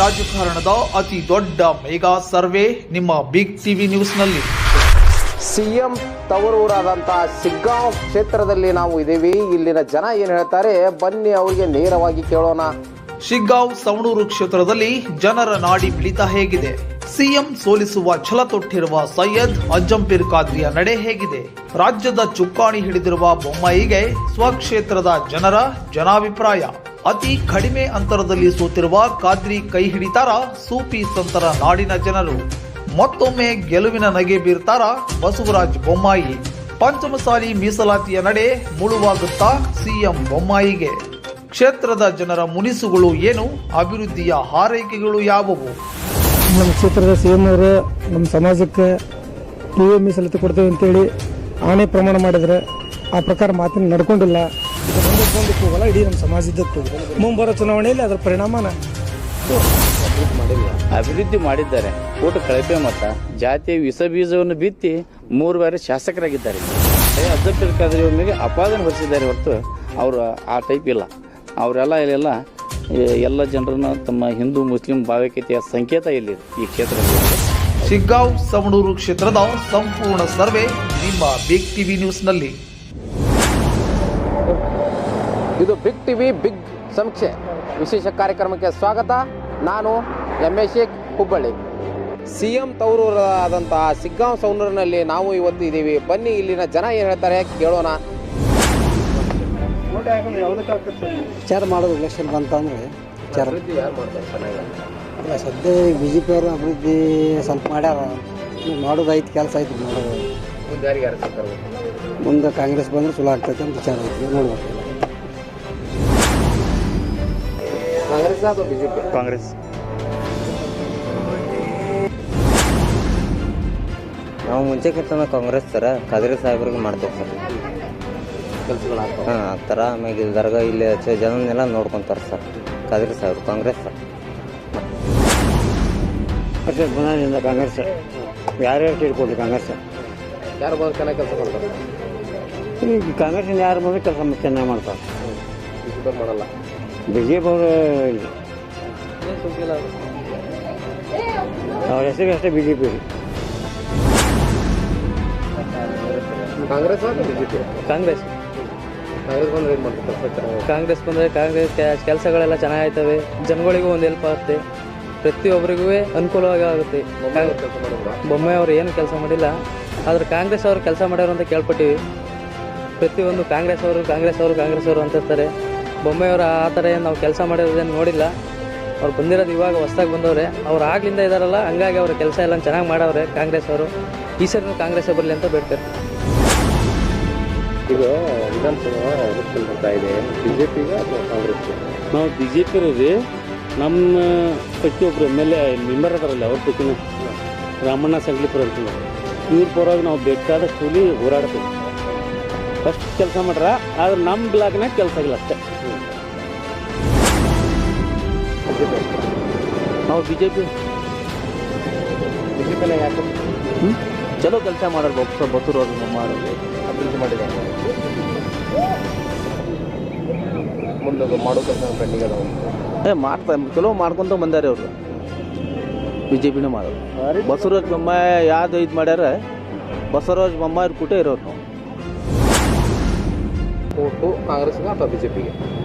ರಾಜಕಾರಣದ ಅತಿ ದೊಡ್ಡ ಮೆಗಾ ಸರ್ವೆ ನಿಮ್ಮ ಬಿಗ್ ಟಿವಿ ನ್ಯೂಸ್ನಲ್ಲಿ. ಸಿಎಂ ತವರೂರಾದಂತಹ ಶಿಗ್ಗಾಂವ್ ಕ್ಷೇತ್ರದಲ್ಲಿ ನಾವು ಇದ್ದೀವಿ. ಇಲ್ಲಿನ ಜನ ಏನು ಹೇಳ್ತಾರೆ ಬನ್ನಿ ಅವರಿಗೆ ನೇರವಾಗಿ ಕೇಳೋಣ. ಶಿಗ್ಗಾಂವ್ ಸವಣೂರು ಕ್ಷೇತ್ರದಲ್ಲಿ ಜನರ ನಾಡಿ ಮಿಡಿತ ಹೇಗಿದೆ? ಸಿಎಂ ಸೋಲಿಸುವ ಛಲ ತೊಟ್ಟಿರುವ ಸೈಯದ್ ಅಜ್ಜಂಪೀರ್ ಖಾದ್ರಿಯ ನಡೆ ಹೇಗಿದೆ? ರಾಜ್ಯದ ಚುಕ್ಕಾಣಿ ಹಿಡಿದಿರುವ ಬೊಮ್ಮಾಯಿಗೆ ಸ್ವಕ್ಷೇತ್ರದ ಜನರ ಜನಾಭಿಪ್ರಾಯ. ಅತಿ ಕಡಿಮೆ ಅಂತರದಲ್ಲಿ ಸೋತಿರುವ ಖಾದ್ರಿ ಕೈ ಹಿಡಿತಾರ ಸೂಫಿ ಸಂತರ ನಾಡಿನ ಜನರು? ಮತ್ತೊಮ್ಮೆ ಗೆಲುವಿನ ನಗೆ ಬೀರ್ತಾರ ಬಸವರಾಜ ಬೊಮ್ಮಾಯಿ? ಪಂಚಮಸಾಲಿ ಮೀಸಲಾತಿಯ ನಡೆ ಮುಳುವಾಗುತ್ತಾ ಸಿಎಂ ಬೊಮ್ಮಾಯಿಗೆ? ಕ್ಷೇತ್ರದ ಜನರ ಮುನಿಸುಗಳು ಏನು? ಅಭಿವೃದ್ಧಿಯ ಹಾರೈಕೆಗಳು ಯಾವುವು? ನಮ್ಮ ಕ್ಷೇತ್ರದ ಸಿಎಂ ಅವರು ನಮ್ಮ ಸಮಾಜಕ್ಕೆ ಟಿವಿ ಮೀಸಲಾತಿ ಕೊಡ್ತೇವೆ ಅಂತೇಳಿ ಆಣೆ ಪ್ರಮಾಣ ಮಾಡಿದರೆ ಆ ಪ್ರಕಾರ ಮಾತಿನ ನಡ್ಕೊಂಡಿಲ್ಲ. ಮುಂದಕ್ಕೆ ಹೋಗಲ್ಲ, ಇಡೀ ನಮ್ಮ ಸಮಾಜದಕ್ಕೂ ಮುಂಬರೋ ಚುನಾವಣೆಯಲ್ಲಿ ಅದರ ಪರಿಣಾಮನ ಅಭಿವೃದ್ಧಿ ಮಾಡಿದ್ದಾರೆ. ಊಟ ಕಳಪೆ ಮತ ಜಾತಿಯ ವಿಷ ಬೀಜವನ್ನು ಬಿತ್ತಿ 3 ಬಾರಿ ಶಾಸಕರಾಗಿದ್ದಾರೆ. ಅಜ್ಜಂಪೀರ್ ಖಾದ್ರಿ ಅವರಿಗೆ ಅಪಾದನೆ ಹೊರಿಸಿದ್ದಾರೆ ಹೊರತು ಅವರು ಆ ಟೈಪ್ ಇಲ್ಲ. ಅವರೆಲ್ಲ ಇಲ್ಲೆಲ್ಲ ಎಲ್ಲ ಜನರನ್ನ ತಮ್ಮ ಹಿಂದೂ ಮುಸ್ಲಿಂ ಭಾವೈಕ್ಯತೆಯ ಸಂಕೇತ ಇಲ್ಲಿದೆ ಈ ಕ್ಷೇತ್ರದಲ್ಲಿ. ಶಿಗ್ಗಾಂವ್ ಸವಣೂರು ಕ್ಷೇತ್ರದ ಸಂಪೂರ್ಣ ಸರ್ವೆ ನಿಮ್ಮ ಬಿಗ್ ಟಿವಿ ನ್ಯೂಸ್ನಲ್ಲಿ. ಇದು ಬಿಗ್ ಟಿವಿ ಬಿಗ್ ಸಮೀಕ್ಷೆ ವಿಶೇಷ ಕಾರ್ಯಕ್ರಮಕ್ಕೆ ಸ್ವಾಗತ. ನಾನು ಎಂ.ಎ. ಶೇಖ್, ಹುಬ್ಬಳ್ಳಿ. ಸಿಎಂ ತವರೂರಾದಂತಹ ಶಿಗ್ಗಾಂವ್ ಸವಣೂರಿನಲ್ಲಿ ನಾವು ಇವತ್ತು ಇದ್ದೀವಿ. ಬನ್ನಿ ಇಲ್ಲಿನ ಜನ ಏನು ಹೇಳ್ತಾರೆ ಕೇಳೋಣ. ವಿಚಾರ ಮಾಡೋದು ಎಲೆಕ್ಷನ್ ಬಂತಂದರೆ ವಿಚಾರ ಅಲ್ಲ. ಸದ್ಯ BJP ಅವರು ಅಭಿವೃದ್ಧಿ ಸ್ವಲ್ಪ ಮಾಡ್ಯಾರ. ಮಾಡೋದು ಐತೆ, ಕೆಲಸ ಐತಿ ಮಾಡೋದು. ಮುಂದೆ ಕಾಂಗ್ರೆಸ್ ಬಂದ್ರೆ ಚಲೋ ಆಗ್ತೈತೆ ಅಂತ ವಿಚಾರ ಐತಿ, ನೋಡ್ಬೇಕು. ಕಾಂಗ್ರೆಸ್ ಅಥವಾ BJP? ಕಾಂಗ್ರೆಸ್. ನಾವು ಮುಂಚೆಕ್ಕಿಂತ ಕಾಂಗ್ರೆಸ್ ಸರ ಖಾದ್ರಿ ಸಾಹೇಬ್ರಿಗೆ ಮಾಡ್ತೇವೆ ಸರ್. ಕೆಲಸಗಳಾಗ್ತವೆ. ಆಗ್ತಾರ. ಆಮ್ಯಾಗ ದರ್ಗಾ ಇಲ್ಲಿ ಜನನೆಲ್ಲ ನೋಡ್ಕೊತಾರೆ ಸರ್. ಖಾದ್ರಿ ಸಾಹೇಬ್ರು ಕಾಂಗ್ರೆಸ್ ಸರ್. ಬುನಾದಿಯಿಂದ ಕಾಂಗ್ರೆಸ್ ಯಾರ್ಯಾರು ತಿಳ್ಕೊಡ್ಲಿ ಕಾಂಗ್ರೆಸ್. ಯಾರು ಬಂದು ಚೆನ್ನಾಗಿ ಕೆಲಸ ಮಾಡ್ತಾರೆ? ಈಗ ಕಾಂಗ್ರೆಸ್ಸಿಂದ ಯಾರು ಬಂದ್ರೆ ಕೆಲಸ ಚೆನ್ನಾಗಿ ಮಾಡ್ತಾರೆ. BJP ಮಾಡಲ್ಲ. BJP ಅವರು ಅವ್ರ ಹೆಸರಿಗೆ ಅಷ್ಟೇ BJP. ಕಾಂಗ್ರೆಸ್ ಅಥವಾ BJP? ಕಾಂಗ್ರೆಸ್. ಕಾಂಗ್ರೆಸ್ ಬಂದ್ರೆ ಏನು ಮಾಡ್ತಾರೆ? ಕಾಂಗ್ರೆಸ್ ಬಂದರೆ ಕಾಂಗ್ರೆಸ್ ಕೆಲಸಗಳೆಲ್ಲ ಚೆನ್ನಾಗೈತವೆ. ಜನಗಳಿಗೂ ಒಂದು ಹೆಲ್ಪ್ ಆಗುತ್ತೆ, ಪ್ರತಿಯೊಬ್ಬರಿಗೂ ಅನುಕೂಲವಾಗಿ ಆಗುತ್ತೆ. ಬೊಮ್ಮಾಯಿ ಅವರು ಏನು ಕೆಲಸ ಮಾಡಿಲ್ಲ, ಆದ್ರೆ ಕಾಂಗ್ರೆಸ್ ಅವರು ಕೆಲಸ ಮಾಡ್ಯಾರ ಅಂತ ಕೇಳ್ಪಟ್ಟಿವಿ. ಪ್ರತಿಯೊಂದು ಕಾಂಗ್ರೆಸ್ ಅವರು ಅಂತಿರ್ತಾರೆ. ಬೊಮ್ಮಾಯಿ ಅವರು ಆ ಥರ ಏನು ನಾವು ಕೆಲಸ ಮಾಡಿರೋದೇನು ನೋಡಿಲ್ಲ. ಅವ್ರು ಬಂದಿರೋದು ಇವಾಗ ಹೊಸ್ದಾಗಿ ಬಂದವ್ರೆ. ಅವ್ರು ಆಗ್ಲಿಂದ ಇದ್ದಾರಲ್ಲ, ಹಂಗಾಗಿ ಅವ್ರ ಕೆಲಸ ಎಲ್ಲ ಚೆನ್ನಾಗಿ ಮಾಡವ್ರೆ ಕಾಂಗ್ರೆಸ್ ಅವರು. ಈ ಸರಿ ಕಾಂಗ್ರೆಸ್ ಬರಲಿ ಅಂತ ಬೇಡ್ತಾರೆ. ಈಗ ವಿಧಾನಸಭಾ ಎಲೆಕ್ಷನ್ ಬರ್ತಾ ಇದೆ, BJPಗೆ ಅಥವಾ ಕಾಂಗ್ರೆಸ್ಗೆ? ನಾವು BJP ರೀ. ನಮ್ಮ ಪೈಕಿ ಒಬ್ರು MLA ಮೆಂಬರ್ ಅದಾರಲ್ಲ, ಅವ್ರ ಪೈಕಿನ ರಾಮಣ್ಣ ಸಂಗ್ಲಿಪುರ ಅಂತ ಇವ್ರ ಪರವಾಗಿ ನಾವು ಬೇಕಾದಷ್ಟು ಕೂಲಿ ಹೋರಾಡ್ತೀವಿ. ಫಸ್ಟ್ ಕೆಲಸ ಮಾಡ್ರ, ಆದ್ರೆ ನಮ್ಮ ಬ್ಲಾಕ್ನಾಗ ಕೆಲಸ ಆಗಿಲ್ಲ ಅಷ್ಟೇ. ನಾವು BJP. BJPನ ಯಾಕೆ? ಚಲೋ ಕೆಲಸ ಮಾಡೋರು ಬಸವರಾಜ ಮಾಡೋದು ಅಭಿವೃದ್ಧಿ ಮಾಡಿದ್ದಾರೆ. ಮುಂದೆ ಮಾಡೋ ಕೆಲಸ ಪೆಂಡಿಂಗ್ ಅದಾವ. ಮಾಡ್ತಾರೆ, ಚಲೋ ಮಾಡ್ಕೊಂತ ಬಂದಾರೆ ಅವರು. BJPನ ಮಾಡೋದು. ಬಸವರಾಜ ಬೊಮ್ಮಾಯಿ ಯಾವ್ದು ಇದು ಮಾಡ್ಯಾರ, ಬಸವರಾಜ ಬೊಮ್ಮಾಯಿ ಕೂಟ ಇರೋರು ನಾವು. ಓಟು ಕಾಂಗ್ರೆಸ್ಗೆ ಅಥವಾ BJPಗೆ?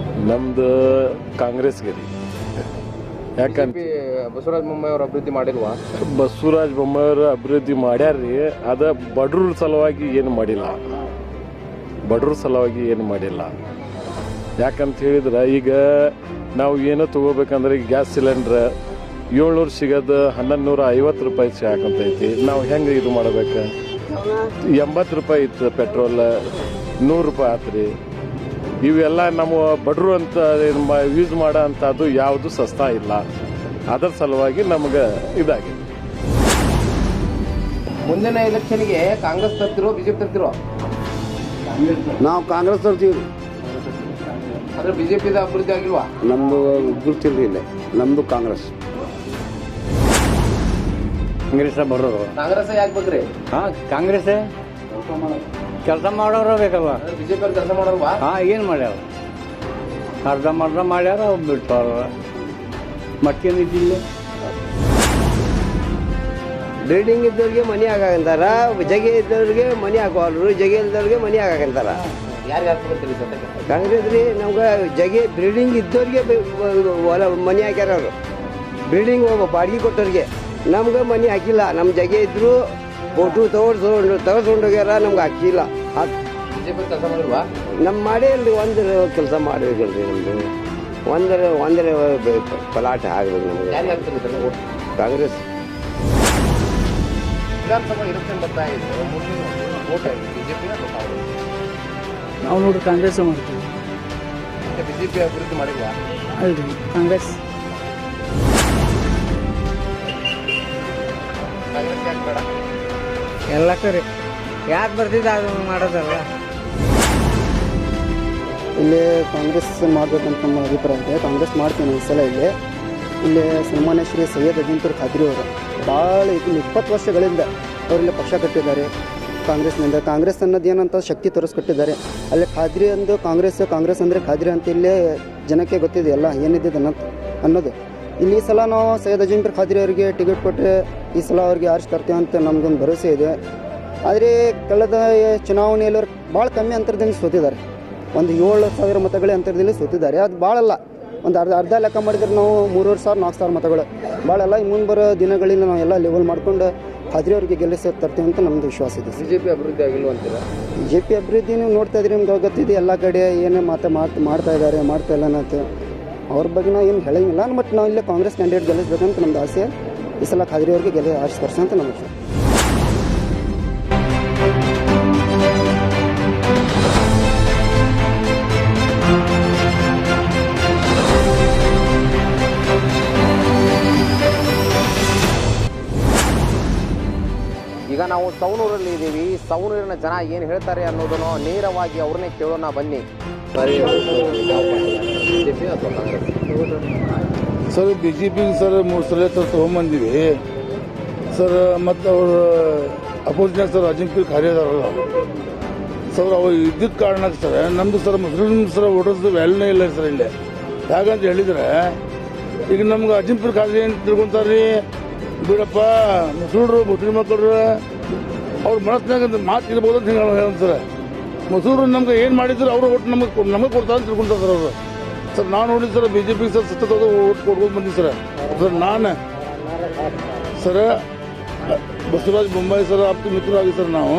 ನಮ್ದು ಕಾಂಗ್ರೆಸ್ಗೆ ರೀ. ಯಾಕಂತ ಬಸವರಾಜ ಬೊಮ್ಮಾಯಿ ಅವರು ಅಭಿವೃದ್ಧಿ ಮಾಡಿಲ್ವಾ? ಬಸವರಾಜ ಬೊಮ್ಮಾಯಿಯವರು ಅಭಿವೃದ್ಧಿ ಮಾಡ್ಯಾರ್ರಿ. ಅದ ಬಡ್ರೂರ್ ಸಲುವಾಗಿ ಏನು ಮಾಡಿಲ್ಲ. ಯಾಕಂತ ಹೇಳಿದ್ರೆ ಈಗ ನಾವು ಏನೋ ತೊಗೋಬೇಕಂದ್ರೆ ಈಗ ಗ್ಯಾಸ್ ಸಿಲಿಂಡ್ರ್ 700 ಸಿಗೋದು 1150 ರೂಪಾಯಿ ಹಾಕಂತೈತಿ. ನಾವು ಹೆಂಗೆ ಇದು ಮಾಡ್ಬೇಕು? 80 ರೂಪಾಯಿ ಇತ್ತು ಪೆಟ್ರೋಲ್, 100 ರೂಪಾಯಿ ಆತ್ರಿ. ಇವೆಲ್ಲ ನಮ್ಮ ಬಡ್ರು ಅಂತ ಯೂಸ್ ಮಾಡೋ ಅಂಥದ್ದು ಯಾವುದು ಸಸ್ತಾ ಇಲ್ಲ. ಅದರ ಸಲುವಾಗಿ ನಮಗೆ ಇದಾಗಿದೆ. ಮುಂದಿನ ಎಲೆಕ್ಷನ್ಗೆ ಕಾಂಗ್ರೆಸ್ ತರ್ತಿರೋ BJP ತರ್ತಿರೋ? ನಾವು ಕಾಂಗ್ರೆಸ್ ತರ್ತೀವಿ. ಅಂದ್ರೆ BJPದ ಅಭಿವೃದ್ಧಿ ಆಗಿಲ್ವಾ? ನಮ್ಮದು ಗುರುತಿರಲಿಲ್ಲ, ನಮ್ಮದು ಕಾಂಗ್ರೆಸ್. ಕಾಂಗ್ರೆಸ್ ಬರೋರು. ಕಾಂಗ್ರೆಸ್ ಯಾಕೆ ಬೇಕ್ರಿ? ಕಾಂಗ್ರೆಸ್ ಕೆಲಸ ಮಾಡೋರು ಬೇಕಲ್ವ? BJP ಅವ್ರು ಕೆಲಸ ಮಾಡೋಲ್ವಾ? ಏನು ಮಾಡ್ಯಾರ? ಅರ್ಧ ಮಾಡ್ಯಾರ ಬಿಡ್ತಾರ. ಮತ್ತೇನಿದ್ದಿಲ್ಲ. ಬಿಲ್ಡಿಂಗ್ ಇದ್ದವ್ರಿಗೆ ಮನೆ ಆಗಾಕಂತಾರ, ಜಗೆ ಇದ್ದವ್ರಿಗೆ ಮನೆ ಹಾಕೋಲ್ರು, ಜಗೆ ಇದ್ದವ್ರಿಗೆ ಮನೆ ಆಗಾಕಂತಾರ. ಕಾಂಗ್ರೆಸ್ ರೀ ನಮ್ಗೆ ಜಗೆ ಬಿಲ್ಡಿಂಗ್ ಇದ್ದವ್ರಿಗೆ ಹೊಲ ಮನೆ ಹಾಕ್ಯಾರ ಅವರು. ಬಿಲ್ಡಿಂಗ್ ಬಾಡಿಗೆ ಕೊಟ್ಟವ್ರಿಗೆ ನಮ್ಗೆ ಮನೆ ಹಾಕಿಲ್ಲ. ನಮ್ಮ ಜಗೆ ಇದ್ರು ಫೋಟೋ ತಗೊಂಡೋಗ್ಯಾರ, ನಮ್ಗೆ ಹಾಕಿಲ್ಲ. ನಮ್ಮ ಮಾಡೇ ಇಲ್ರಿ, ಒಂದರ ಕೆಲಸ ಮಾಡಬೇಕಲ್ರಿ ನಮ್ದು. ಒಂದರ ಪಲಾಟ ಆಗ್ಬೇಕು ನಮ್ಗೆ. ಕಾಂಗ್ರೆಸ್ ನಾವು ನೋಡ್ರಿ ಕಾಂಗ್ರೆಸ್ ಮಾಡ್ತೀವಿ. ಬಿಜೆಪಿ ಅಭಿವೃದ್ಧಿ ಮಾಡಿಲ್ವಾ? ಅಲ್ರಿ ಕಾಂಗ್ರೆಸ್ ಎಲ್ಲ ಕಡೆ ಯಾಕೆ ಬರ್ತಿದ್ದ ಅದು ಮಾಡೋದಲ್ಲ. ಇಲ್ಲಿ ಕಾಂಗ್ರೆಸ್ ಮಾಡಬೇಕಂತ ನಮ್ಮ ಅಭಿಪ್ರಾಯ ಇದೆ. ಕಾಂಗ್ರೆಸ್ ಮಾಡ್ತೀನಿ ಈ ಸಲ. ಇಲ್ಲಿ ಸನ್ಮಾನ್ಯ ಶ್ರೀ ಸೈಯದ್ ಅಜೀಂಪುರ್ ಖಾದ್ರಿ ಅವರು ಭಾಳ 20 ವರ್ಷಗಳಿಂದ ಅವರಲ್ಲಿ ಪಕ್ಷ ಕಟ್ಟಿದ್ದಾರೆ ಕಾಂಗ್ರೆಸ್ನಿಂದ. ಕಾಂಗ್ರೆಸ್ ಅನ್ನೋದು ಏನಂತ ಶಕ್ತಿ ತೋರಿಸ್ಕೊಟ್ಟಿದ್ದಾರೆ. ಅಲ್ಲಿ ಖಾದ್ರಿ ಅಂದು ಕಾಂಗ್ರೆಸ್ ಅಂದರೆ ಖಾದ್ರಿ ಅಂತ ಇಲ್ಲೇ ಜನಕ್ಕೆ ಗೊತ್ತಿದೆ ಎಲ್ಲ ಏನಿದೆ ಅನ್ನೋದು. ಇಲ್ಲಿ ಈ ಸಲ ನಾವು ಸೈಯದ್ ಅಜೀಂಪುರ್ ಖಾದ್ರಿ ಅವರಿಗೆ ಟಿಕೆಟ್ ಕೊಟ್ಟರೆ ಈ ಸಲ ಅವ್ರಿಗೆ ಆರಿಸಿ ತರ್ತೀವಿ ಅಂತ ನಮಗೊಂದು ಭರವಸೆ ಇದೆ. ಆದರೆ ಕಳೆದ ಚುನಾವಣೆಯಲ್ಲಿ ಅವ್ರು ಭಾಳ ಕಮ್ಮಿ ಅಂತರದಿಂದ ಸೋತಿದ್ದಾರೆ. ಒಂದು 7,000 ಮತಗಳ ಅಂತರದಲ್ಲಿ ಸೋತಿದ್ದಾರೆ. ಅದು ಭಾಳಲ್ಲ, ಒಂದು ಅರ್ಧ ಲೆಕ್ಕ ಮಾಡಿದ್ರೆ ನಾವು 3,500 4,000 ಮತಗಳು ಭಾಳಲ್ಲ. ಮುಂದೆ ಬರೋ ದಿನಗಳಿಂದ ನಾವು ಎಲ್ಲ ಲೆವೆಲ್ ಮಾಡ್ಕೊಂಡು ಖಾದ್ರಿ ಅವ್ರಿಗೆ ಗೆಲ್ಲಿಸಿ ತರ್ತೀವಿ ಅಂತ ನಮ್ಮದು ವಿಶ್ವಾಸ ಇದೆ. ಬಿಜೆಪಿ ಅಭಿವೃದ್ಧಿ ಆಗಿಲ್ಲ ಅಂತೀರಾ? ಬಿಜೆಪಿ ಅಭಿವೃದ್ಧಿ ನೀವು ನೋಡ್ತಾ ಇದ್ರಿ, ನಿಮ್ಗೆ ಗೊತ್ತಿದೆ ಎಲ್ಲ ಕಡೆ ಏನೇ ಮಾಡ್ತಾ ಇದ್ದಾರೆ, ಮಾಡ್ತಾ ಇಲ್ಲ ಅನ್ನತ್ತೆ. ಅವ್ರ ಬಗ್ಗೆ ನಾವು ಏನು ಹೇಳಂಗಿಲ್ಲ. ಬಟ್ ನಾವು ಇಲ್ಲೇ ಕಾಂಗ್ರೆಸ್ ಕ್ಯಾಂಡಿಡೇಟ್ ಗೆಲ್ಲಿಸ್ಬೇಕಂತ ನಮ್ದು ಆಸೆ. ಈ ಸಲ ಖಾದ್ರಿ ಅವ್ರಿಗೆ ಆರಿಸಿ ತರ್ಸಿ ಅಂತ ನಮ್ಮ ವಿಷಯ. ಈಗ ನಾವು ಸವಣೂರಲ್ಲಿ ಇದ್ದೀವಿ. ಸವಣೂರಿನ ಜನ ಏನು ಹೇಳ್ತಾರೆ ಅನ್ನೋದನ್ನು ನೇರವಾಗಿ ಅವ್ರನ್ನೇ ಕೇಳೋಣ ಬನ್ನಿ. ಬಿಜೆಪಿ ಅಥವಾ ಕಾಂಗ್ರೆಸ್? ಸರ್ BJP ಸರ್ 3 ಸಲ ತೊಗೊಂಬಂದಿವಿ ಸರ್. ಮತ್ತು ಅವರು ಅಪೋಸಿಷನ್ ಸರ್ ಅಜಿಂಪುರ್ ಖಾದ್ರಿ ಅದಾರಲ್ಲ ಸರ್, ಅವ್ರು ಇದ್ದಿದ್ದ ಕಾರಣಕ್ಕೆ ಸರ್ ನಮ್ಮದು ಸರ್ ಮುಸ್ಲಿಮ್ ಸರ್ ವೋಟರ್ಸ್ ವ್ಯಾಲ್ಯೂನೇ ಇಲ್ಲ ಸರ್ ಇಲ್ಲಿ. ಯಾಕಂತ ಹೇಳಿದರೆ ಈಗ ನಮ್ಗೆ ಅಜಿಂಪುರ್ ಖಾದ್ರಿ ಏನು ತಿಳ್ಕೊತಾರೆ ರೀ, ಬಿಡಪ್ಪ ಮುಸ್ಲಿಮ್ರು ಮುಸ್ಲಿಮ್ ಮಕ್ಕಳು ಅವ್ರ ಮನಸ್ಸಿನಾಗ ಮಾತು ಇರ್ಬೋದು ಅಂತ ಹಿಂಗೆ ಹೇಳೋದು ಸರ್. ಮುಸ್ಲಿಮ್ರು ನಮ್ಗೆ ಏನು ಮಾಡಿದ್ರು ಅವರು ಒಟ್ಟು ನಮಗೆ ಕೊಡ್ತಾರೆ ಅಂತ ತಿಳ್ಕೊಂತಾರೆ ಸರ್ ಅವರು. ಸರ್ ನಾವು ನೋಡಿ ಸರ್ BJP ಸರ್ ಸತತ ಓಟ್ ಕೊಡ್ಕೊಂಡು ಬಂದಿವಿ ಸರ್. ನಾನು ಸರ್ ಬಸವರಾಜ ಬೊಮ್ಮಾಯಿ ಸರ್ ಆಪ್ತ ಮಿತ್ರರಾಗಿ ಸರ್ ನಾವು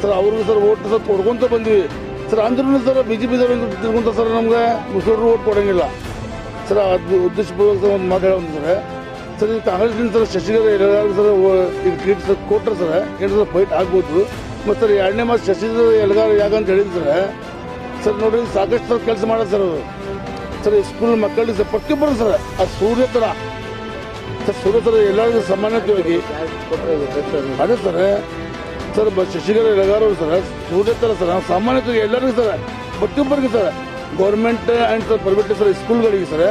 ಸರ್ ಅವ್ರಿಗೆ ಸರ್ ಓಟ್ ಸರ್ ಕೊಡ್ಕೊಂತ ಬಂದ್ವಿ ಸರ್. ಅಂದ್ರೂ ಸರ್ BJP ತಿಳ್ಕೊಂತ ಸರ್ ನಮ್ಗೆ ಮುಸ್ಲಿಮ್ರು ಓಟ್ ಕೊಡೋಂಗಿಲ್ಲ ಸರ್. ಅದು ಉದ್ದೇಶಪೂರ್ವಕ ಒಂದು ಮಾತು ಹೇಳೋದು ಸರ್. ಈ ಕಾಂಗ್ರೆಸ್ನಿಂದ ಸರ್ ಶಶಿಧರ್ ಎಲ್ಗಾರ್ ಸರ್ ಈಗ ಟ್ರೀಟ್ ಸರ್ ಕೊಟ್ಟರೆ ಸರ್ ಏನು ಸರ್ ಫೈಟ್ ಆಗ್ಬೋದು. ಮತ್ತು ಸರ್ 2ನೇ ಮಾತು ಶಶಿಧರ್ ಎಲ್ಗಾರ್ ಯಾಕಂತ ಹೇಳಿದ್ರೆ ಸರ್ ನೋಡ್ರಿ ಸಾಕಷ್ಟು ಸರ್ ಕೆಲಸ ಮಾಡೋದು ಸರ್ ಅವರು ಸರ್. ಸ್ಕೂಲ್ ಮಕ್ಕಳಿಗೆ ಸರ್ ಪ್ರತಿಯೊಬ್ಬರು ಸರ್ ಅದು ಸೂರ್ಯ ಥರ ಸರ್. ಸೂರ್ಯ ಥರ ಎಲ್ಲರಿಗೂ ಸಮಾನತೆಯಾಗಿ ಅದೇ ಸರ್ ಶಶಿಧರ್ ಎಲ್ಗಾರ್ ಅವರು ಸರ್ ಸೂರ್ಯ ಥರ ಸರ್ ಸಾಮಾನ್ಯತೆಗೆ ಎಲ್ಲರಿಗೂ ಸರ್ ಪ್ರತಿಯೊಬ್ಬರಿಗೆ sir government and sir private sir ಸ್ಕೂಲ್ಗಳಿಗೆ ಸರ್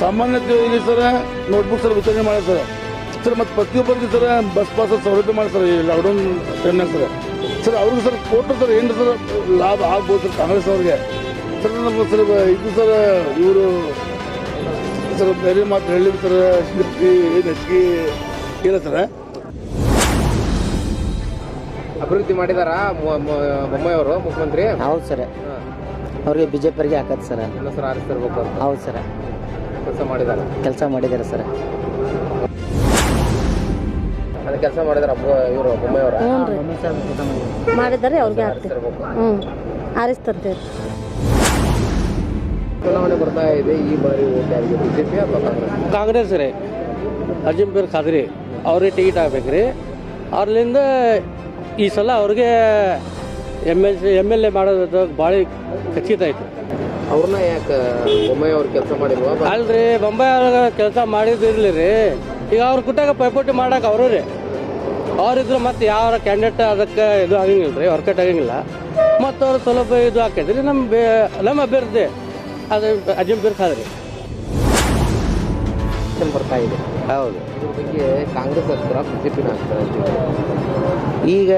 ಸಾಮಾನ್ಯತೆಯಾಗಿ ಸರ್ ನೋಟ್ಬುಕ್ ಸರ್ ವಿತರಣೆ ಮಾಡಿ ಸರ್. ಮತ್ತು ಪ್ರತಿಯೊಬ್ಬರಿಗೆ ಸರ್ ಬಸ್ ಪಾಸ್ ಸೌಲಭ್ಯ ಮಾಡಿ ಸರ್ ಈ ಲಾಕ್ಡೌನ್ ಟೈಮ್ನಾಗ ಸರ್. ಅವ್ರಿಗೆ ಸರ್ ಕೊಟ್ಟರು ಸರ್ ಏನು ಸರ್ ಲಾಭ ಆಗ್ಬೋದು ಸರ್ ಕಾಂಗ್ರೆಸ್ ಅವ್ರಿಗೆ ಸರ್. ನಮ್ಮ ಸರ್ ಇದು ಸರ್ ಇವರು ಸರ್ ಬೇರೆ ಮಾತು ಹೇಳಿ ಸರ್ ಹೆಚ್ಚಿಗೆ ಇಲ್ಲ ಸರ್. ಅಭಿವೃದ್ಧಿ ಮಾಡಿದಾರ ಬೊಮ್ಮಾಯಿ ಅವರು ಮುಖ್ಯಮಂತ್ರಿ? ಹೌದು ಸರ್, ಅವ್ರಿಗೆ BJPಯವರಿಗೆ ಹಾಕತ್ತೆ ಸರ್. ಎಲ್ಲ ಸರ್ ಆರಿಸ್ತಿರ್ಬೇಕು ಅಂತ. ಹೌದು ಸರ್, ಕೆಲಸ ಮಾಡಿದ್ದಾರೆ ಸರ್. ಅದೇ ಕೆಲಸ ಮಾಡಿದಾರ ಇವರು ಬೊಮ್ಮಾಯಿ ಅವರ ಮಾಡಿದ್ದಾರೆ. ಅವ್ರಿಗೆ ಆರಿಸ್ತರ್ತೇವೆ. ಚುನಾವಣೆ ಬರ್ತಾ ಇದೆ, ಈ ಬಾರಿ ಓಟ್ ಯಾರಿಗೆ? BJP ಅಥವಾ ಕಾಂಗ್ರೆಸ್? ಕಾಂಗ್ರೆಸ್ ರೀ, ಅಜಿಂಪುರ್ ಖಾದ್ರಿ ಅವ್ರಿಗೆ ಟಿಕೆಟ್ ಆಗ್ಬೇಕ್ರಿ. ಅವ್ರಲಿಂದ ಈ ಸಲ ಅವ್ರಿಗೆ MLA ಮಾಡೋದು ಭಾಳ ಖಚಿತ ಐತೆ. ಅವ್ರನ್ನ ಯಾಕೆ ಬೊಮ್ಮಾಯಿ ಅವ್ರು ಕೆಲಸ ಮಾಡಿಲ್ವಾ? ಅಲ್ರಿ, ಬೊಂಬಾಯಿ ಅವ್ರ ಕೆಲಸ ಮಾಡಿದಿರ್ಲಿ ರೀ. ಈಗ ಅವ್ರ ಕುಟ್ಟಾಗ ಪೈಪೋಟಿ ಮಾಡಕ್ಕೆ ಅವರು ರೀ ಅವ್ರಿದ್ರು. ಮತ್ತು ಯಾವ ಕ್ಯಾಂಡಿಡೇಟ್ ಅದಕ್ಕೆ ಇದು ಆಗಂಗಿಲ್ಲ ರೀ, ವರ್ಕೌಟ್ ಆಗಂಗಿಲ್ಲ. ಮತ್ತು ಅವ್ರು ಸೌಲಭ್ಯ ಇದು ಹಾಕೈತ್ರಿ. ನಮ್ಮ ಅಭ್ಯರ್ಥಿ ಅದು ಅಜಿಂಪುರ್ ಖಾದ್ರಿ ಬರ್ತಾ ಇದೆ. ಹೌದು. ಇದ್ರ ಬಗ್ಗೆ ಕಾಂಗ್ರೆಸ್ ಹಾಕ್ತಾರ BJP ಹಾಕ್ತಾರ? ಈಗ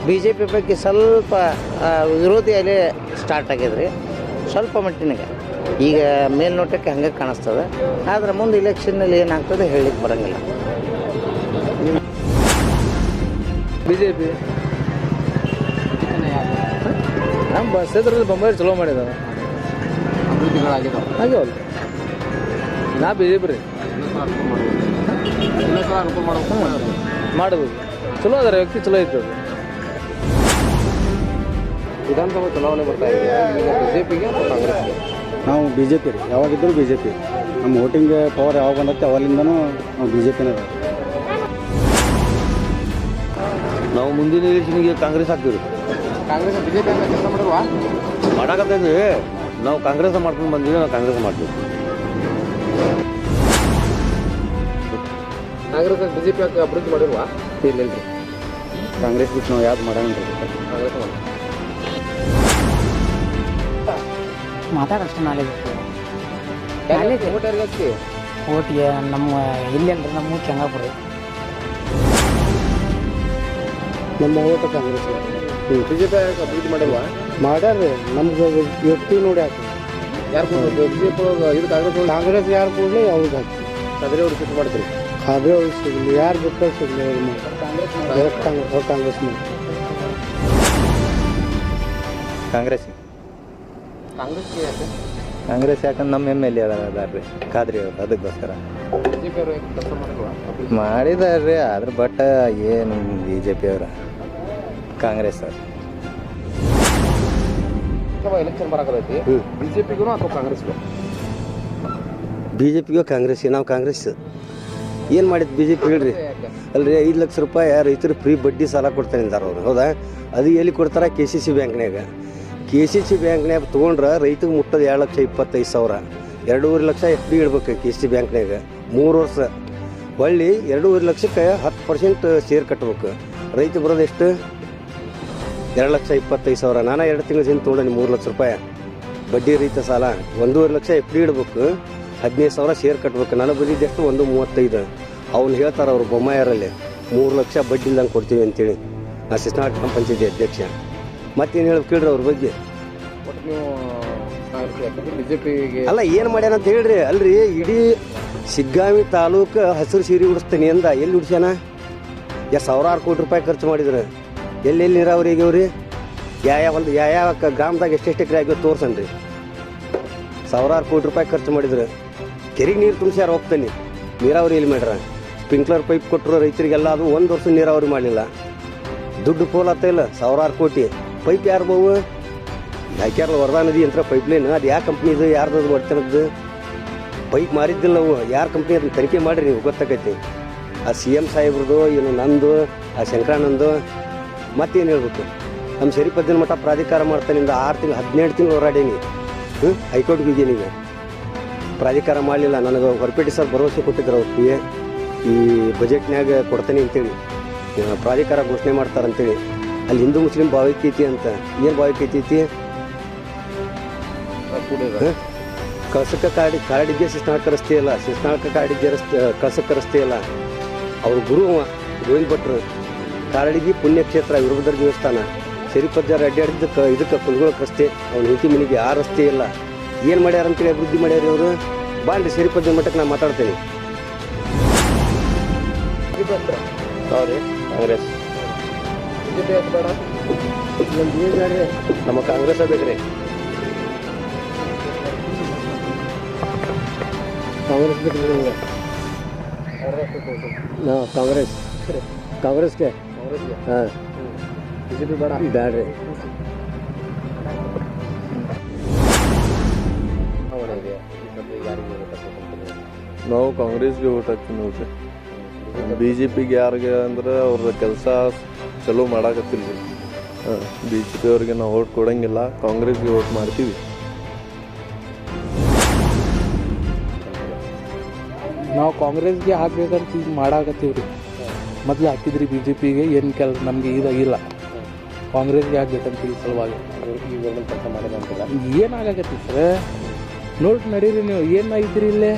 BJP ಬಗ್ಗೆ ಸ್ವಲ್ಪ ವಿರೋಧಿ ಅಲೆ ಸ್ಟಾರ್ಟ್ ಆಗ್ಯದ್ರಿ, ಸ್ವಲ್ಪ ಮಟ್ಟಿನಾಗ. ಈಗ ಮೇಲ್ನೋಟಕ್ಕೆ ಹಂಗೆ ಕಾಣಿಸ್ತದೆ, ಆದ್ರೆ ಮುಂದೆ ಇಲೆಕ್ಷನ್ನಲ್ಲಿ ಏನಾಗ್ತದೆ ಹೇಳಲಿಕ್ಕೆ ಬರೋಂಗಿಲ್ಲ. ಬಿ ಜೆ ಪಿ ನಮ್ಮ ಕ್ಷೇತ್ರದಲ್ಲಿ ಬೊಮ್ಮಾಯಿ ಚಲೋ ಮಾಡಿದ್ದಾರೆ, ಅಭಿವೃದ್ಧಿಗಳಾಗಿದ್ದಾವೆ. ಆಗ್ಯಾವಲ್ಲ. ನಾ ಬಿ ಜೆ ಪಿ ರೀ ಅನುಕೂಲ ಮಾಡಬಹುದು. ಚಲೋ ಅದಾರೆ, ವ್ಯಕ್ತಿ ಚಲೋ ಐತೆ ಅದು. ವಿಧಾನಸಭಾ ಚುನಾವಣೆ ಬರ್ತಾ ಇದೆ, ಈಗ ಬಿಜೆಪಿಗೆ ಅಥವಾ ಕಾಂಗ್ರೆಸ್ಗೆ? ನಾವು ಬಿ ಜೆ ಪಿ ರೀ, ಯಾವಾಗಿದ್ದರೂ ಬಿ ಜೆ ಪಿ. ನಮ್ಮ ವೋಟಿಂಗ್ ಪವರ್ ಯಾವಾಗ ಬಂದತ್ತೆ ಅವಾಗಿಂದನೂ ನಾವು ಬಿ ಜೆ ಪಿನೇ. ನಾವು ಮುಂದಿನ ಎಲೆಕ್ಷನ್ಗೆ ಕಾಂಗ್ರೆಸ್ ಹಾಕ್ತೀವಿ. ಕಾಂಗ್ರೆಸ್ ಬಿಜೆಪಿ ಅಂತ ಕೆಲಸ ಮಾಡಿಲ್ವಾ? ಮಾಡಕತ್ತೈದ್ರಿ, ನಾವು ಕಾಂಗ್ರೆಸ್ ಮಾಡ್ಕೊಂಡು ಬಂದಿವಿ, ನಾವು ಕಾಂಗ್ರೆಸ್ ಮಾಡ್ತೀವಿ. ಕಾಂಗ್ರೆಸ್ ಬಿಜೆಪಿ ಅಭಿವೃದ್ಧಿ ಮಾಡಿಲ್ವಾ? ಇಲ್ಲ ರೀ, ಕಾಂಗ್ರೆಸ್ ಬಿಟ್ಟು ನಾವು ಯಾವ್ದು ಮಾಡೋಣ ರೀ. ಕಾಂಗ್ರೆಸ್ ಮಾಡಿ ಮಾತಾಡೋಷ್ಟು ನಾಲೆಜ್ ಓಟ್ ಯಾರಿಗೆ ಹಾಕ್ತಿ? ಓಟಿಗೆ ನಮ್ಮ ಇಲ್ಲೇನ್ರಿ ನಮ್ಮ ಕೆಂಗಾಪುರ ನಮ್ಮ ಓಟ ಕಾಂಗ್ರೆಸ್. ಬಿಜೆಪಿ ಅಭಿವೃದ್ಧಿ ಮಾಡಿಲ್ವಾ? ಮಾಡ್ಯಾರ್ರಿ, ನಮ್ಗೆ ವ್ಯಕ್ತಿ ನೋಡಿ ಹಾಕಿ. ಯಾರು ಬಿಜೆಪಿ ಇದು ಕಾಂಗ್ರೆಸ್ ಕಾಂಗ್ರೆಸ್ ಯಾರು ಕೂಡಲೇ ಅವ್ರಿಗೆ ಹಾಕಿ. ಕದ್ರಿ ಅವ್ರು ಸಿಟ್ಟು ಮಾಡ್ತೀರಿ? ಅದೇ ಅವ್ರಿಗೆ ಸಿಗಲಿ, ಯಾರು ಬೇಕಾದ್ರೆ ಸಿಗಲಿ ಅವ್ರು ಕಾಂಗ್ರೆಸ್ ಮಾಡಿ. ಕಾಂಗ್ರೆಸ್ ಕಾಂಗ್ರೆಸ್ಗೆ ಯಾಕೆ? ಕಾಂಗ್ರೆಸ್ ಯಾಕಂದ್ರೆ ನಮ್ಮ ಎಮ್ ಎಲ್ ಎ ಅದಾರ್ರಿ ಖಾದ್ರಿ ಅವರು, ಅದಕ್ಕೋಸ್ಕರ ಬಿಜೆಪಿ ಅವರು ಕೆಲಸ ಮಾಡಿಲ್ವಾ? ಮಾಡಿದಾರ್ರಿ. ಆದ್ರೆ ಬಟ್ ಏನು ಬಿ ಜೆ ಪಿ ಅವರ ಕಾಂಗ್ರೆಸ್ ಅವರು ಎಲೆಕ್ಷನ್ ಬರಕತ್ತೈತಿ, ಬಿಜೆಪಿಗೂ ಅಥವಾ ಕಾಂಗ್ರೆಸ್ಗೂ? ಬಿ ಜೆ ಪಿಗೂ ಕಾಂಗ್ರೆಸ್ಗೆ. ನಾವು ಕಾಂಗ್ರೆಸ್ ಏನು ಮಾಡಿದ್ದು ಬಿ ಜೆ ಪಿ ಹೇಳ್ರಿ? ಅಲ್ರಿ 5 ಲಕ್ಷ ರೂಪಾಯಿ ರೈತರು ಫ್ರೀ ಬಡ್ಡಿ ಸಾಲ ಕೊಡ್ತಾರೆ ಅಂತಾರೆ ಅವರು, ಹೌದಾ? ಅದು ಎಲ್ಲಿ ಕೊಡ್ತಾರೆ? ಕೆ ಸಿ ಸಿ ಬ್ಯಾಂಕ್ನಾಗ. ಕೆ ಸಿ ಸಿ ಬ್ಯಾಂಕ್ನಾಗ ತೊಗೊಂಡ್ರೆ ರೈತಗೆ ಮುಟ್ಟೋದು 2,25,000. 2.5 ಲಕ್ಷ ಎಫ್ ಡಿ ಇಡ್ಬೇಕು ಕೆ ಸಿ ಸಿ ಬ್ಯಾಂಕ್ನಾಗ 3 ವರ್ಷ. ಹೊಳ್ಳಿ 2.5 ಲಕ್ಷಕ್ಕೆ 10% ಶೇರ್ ಕಟ್ಟಬೇಕು. ರೈತ ಬರೋದು ಎಷ್ಟು? 2,25,000. ನಾನು 2 ತಿಂಗಳ ಹಿಂದೆ ತೊಗೊಂಡು 3 ಲಕ್ಷ ರೂಪಾಯಿ ಬಡ್ಡಿ ರೈತ ಸಾಲ. 1.5 ಲಕ್ಷ ಎಫ್ ಡಿ ಇಡ್ಬೇಕು, 15,000 ಶೇರ್ ಕಟ್ಬೇಕು. ನನಗೆ ಬಂದಿದ್ದು ಎಷ್ಟು? 1.35. ಅವ್ನು ಹೇಳ್ತಾರೆ ಅವರು ಬೊಮ್ಮಾಯರಲ್ಲಿ 3 ಲಕ್ಷ ಬಡ್ಡಿ ಇಲ್ದಂಗೆ ಕೊಡ್ತೀವಿ ಅಂತೇಳಿ. ನಾ ಶಿಸ್ನಾಳ್ ಗ್ರಾಮ ಪಂಚಾಯತಿ ಅಧ್ಯಕ್ಷ. ಮತ್ತೇನು ಹೇಳಿ ಕೇಳ್ರಿ ಅವ್ರ ಬಗ್ಗೆ. ಒಟ್ಟು ನೀವು ಕಾಂಗ್ರೆಸ್ ಯಾಕಂದ್ರೆ ಬಿಜೆಪಿಗೆ ಅಲ್ಲ ಏನು ಮಾಡ್ಯಾನ ಅಂತ ಹೇಳ್ರಿ. ಅಲ್ರಿ, ಇಡೀ ಶಿಗ್ಗಾಂವಿ ತಾಲೂಕು ಹಸಿರು ಸೀರೆ ಉಡಿಸ್ತೀನಿ ಅಂದ. ಎಲ್ಲಿ ಉಡ್ಸ್ಯಾನ? ಸಾವಿರಾರು ಕೋಟಿ ರೂಪಾಯಿ ಖರ್ಚು ಮಾಡಿದ್ರು. ಎಲ್ಲೆಲ್ಲಿ ನೀರಾವರಿ ಆಗ್ಯಾವ್ರಿ? ಯಾವ ಗ್ರಾಮದಾಗ ಎಷ್ಟೆಷ್ಟು ಎಕರೆ ಆಗ್ಯಾವ ತೋರ್ಸನ್ರಿ. ಸಾವಿರಾರು ಕೋಟಿ ರೂಪಾಯಿ ಖರ್ಚು ಮಾಡಿದ್ರು. ಕೆರೆಗೆ ನೀರು ತುಂಬಿಸ್ಯಾರ ಹೋಗ್ತಾನೆ. ನೀರಾವರಿ ಎಲ್ಲಿ ಮಾಡ್ಯಾರ? ಸ್ಪ್ರಿಂಕ್ಲರ್ ಪೈಪ್ ಕೊಟ್ಟರು ರೈತರಿಗೆಲ್ಲ. ಅದು 1 ವರ್ಷ ನೀರಾವರಿ ಮಾಡಲಿಲ್ಲ. ದುಡ್ಡು ಪೋಲಾತ ಇಲ್ಲ, ಸಾವಿರಾರು ಕೋಟಿ. ಪೈಪ್ ಯಾರು ಬಹು ಹಾಕ್ಯಾರಲ್ಲ ವರದಾ ನದಿ ಯಂತ್ರ ಪೈಪ್ಲೈನ್. ಅದು ಯಾವ ಕಂಪ್ನಿದು, ಯಾರ್ದು ಒಡ್ತನದ್ದು? ಪೈಪ್ ಮಾರಿದ್ದಿಲ್ಲ ಅವು. ಯಾರು ಕಂಪ್ನಿ ಅದನ್ನ ತನಿಖೆ ಮಾಡಿರಿ, ನೀವು ಗೊತ್ತಾಗೈತಿ. ಆ CM ಸಾಹೇಬ್ರದ್ದು, ಏನು ನಂದು, ಆ ಶಂಕರಾನಂದು. ಮತ್ತೇನು ಹೇಳ್ಬೇಕು? ನಮ್ಮ ಸರಿಪದ್ದಿನ ಮಠ ಪ್ರಾಧಿಕಾರ ಮಾಡ್ತಾನಿಂದ 6 ತಿಂಗಳು 17 ತಿಂಗಳು ಹೋರಾಡೀನಿ. ಹೈಕೋರ್ಟ್ಗೆ ಹೋಗೀನಿ. ಈಗ ಪ್ರಾಧಿಕಾರ ಮಾಡಲಿಲ್ಲ. ನನಗೆ ಹೊರಪೇಟೆ ಸರ್ ಭರವಸೆ ಕೊಟ್ಟಿದ್ರು ಅವ್ರಿಗೆ, ಈ ಬಜೆಟ್ನ್ಯಾಗ ಕೊಡ್ತೇನೆ ಅಂತೇಳಿ, ಪ್ರಾಧಿಕಾರ ಘೋಷಣೆ ಮಾಡ್ತಾರಂತೇಳಿ. ಅಲ್ಲಿ ಹಿಂದೂ ಮುಸ್ಲಿಂ ಭಾವೈಕ್ಯ ಐತಿ ಅಂತ. ಏನು ಭಾವೈಕ್ಯ ಐತಿ? ಕಳಸಕ್ಕ ಕಾಡಿಗೆ ಶಿಸ್ನಾಳಕ ರಸ್ತೆ ಇಲ್ಲ, ಶಿಸ್ನಾಳಕ ಕಾಡಿಗೆ ರಸ್ತೆ, ಕಳಸಕ್ಕ ರಸ್ತೆ ಇಲ್ಲ. ಅವ್ರ ಗುರು ಗೋವಿಂದ ಭಟ್ರು. ಕಾರಡಿಗೆ ಪುಣ್ಯಕ್ಷೇತ್ರ, ವೀರಭದ್ರ ದೇವಸ್ಥಾನ, ಸಿರಿಪಜ್ಜಾರ ಅಡ್ಡಾಡಿದ್ದಕ್ಕೆ ಇದಕ್ಕೆ ಕುಲ್ಗೊಳಕ್ಕೆ ರಸ್ತೆ, ಅವ್ನ ಹೆಂಡತಿ ಮನೆಗೆ ಆ ರಸ್ತೆ ಇಲ್ಲ. ಏನು ಮಾಡ್ಯಾರ ಅಂತೇಳಿ ಅಭಿವೃದ್ಧಿ ಮಾಡ್ಯಾರ ಇವರು. ಬಾಂಡ್ರಿ ಸಿರಿಪಜ್ಜನ ಮಟ್ಟಕ್ಕೆ ನಾನು ಮಾತಾಡ್ತೇನೆ. ಕಾಂಗ್ರೆಸ್ ಬಿಜೆಪಿ ಯಾಕೆ ಬೇಡ? ನಮ್ಮ ಕಾಂಗ್ರೆಸ್ ಬೇಕ್ರಿ. ಕಾಂಗ್ರೆಸ್ ಬಿಟ್ಟು ಕಾಂಗ್ರೆಸ್ ಕಾಂಗ್ರೆಸ್ಗೆ ಹಾಂ. ಬಿಜೆಪಿ ಬೇಡ? ಬ್ಯಾಡ್ರಿ. ನಾವು ಕಾಂಗ್ರೆಸ್ಗೆ ಓಟ್ ಹಾಕ್ತೀವಿ ನೋಡ್ರಿ. ಬಿ ಜೆ ಪಿಗೆ ಯಾರಿಗೆ ಅಂದ್ರೆ ಅವ್ರ ಕೆಲಸ ಚಲೋ ಮಾಡಾಕತ್ತಿಲ್ಲ ರೀ. ಬಿ ಜೆ ಪಿ ಅವ್ರಿಗೆ ನಾವು ಓಟ್ ಕೊಡಂಗಿಲ್ಲ, ಕಾಂಗ್ರೆಸ್ಗೆ ಓಟ್ ಮಾಡ್ತೀವಿ. ನಾವು ಕಾಂಗ್ರೆಸ್ಗೆ ಹಾಕ್ಬೇಕಂತ ಈಗ ಮಾಡಾಕತ್ತೀವಿ ರೀ. ಮೊದಲು ಹಾಕಿದ್ರಿ ಬಿ ಜೆ ಪಿಗೆ, ಏನು ನಮಗೆ ಇದಾಗಿಲ್ಲ. ಕಾಂಗ್ರೆಸ್ಗೆ ಹಾಕ್ಬೇಕಂತ ಈ ಸಲುವಾಗಿ. ಕೆಲಸ ಮಾಡಿದ ಅಂತಿಲ್ಲ. ಏನಾಗತ್ತಿ ಸರ್? ನೋಡಿ ನಡೀರಿ ನೀವು. ಏನಾಗಿದ್ರಿ ಇಲ್ಲೇ?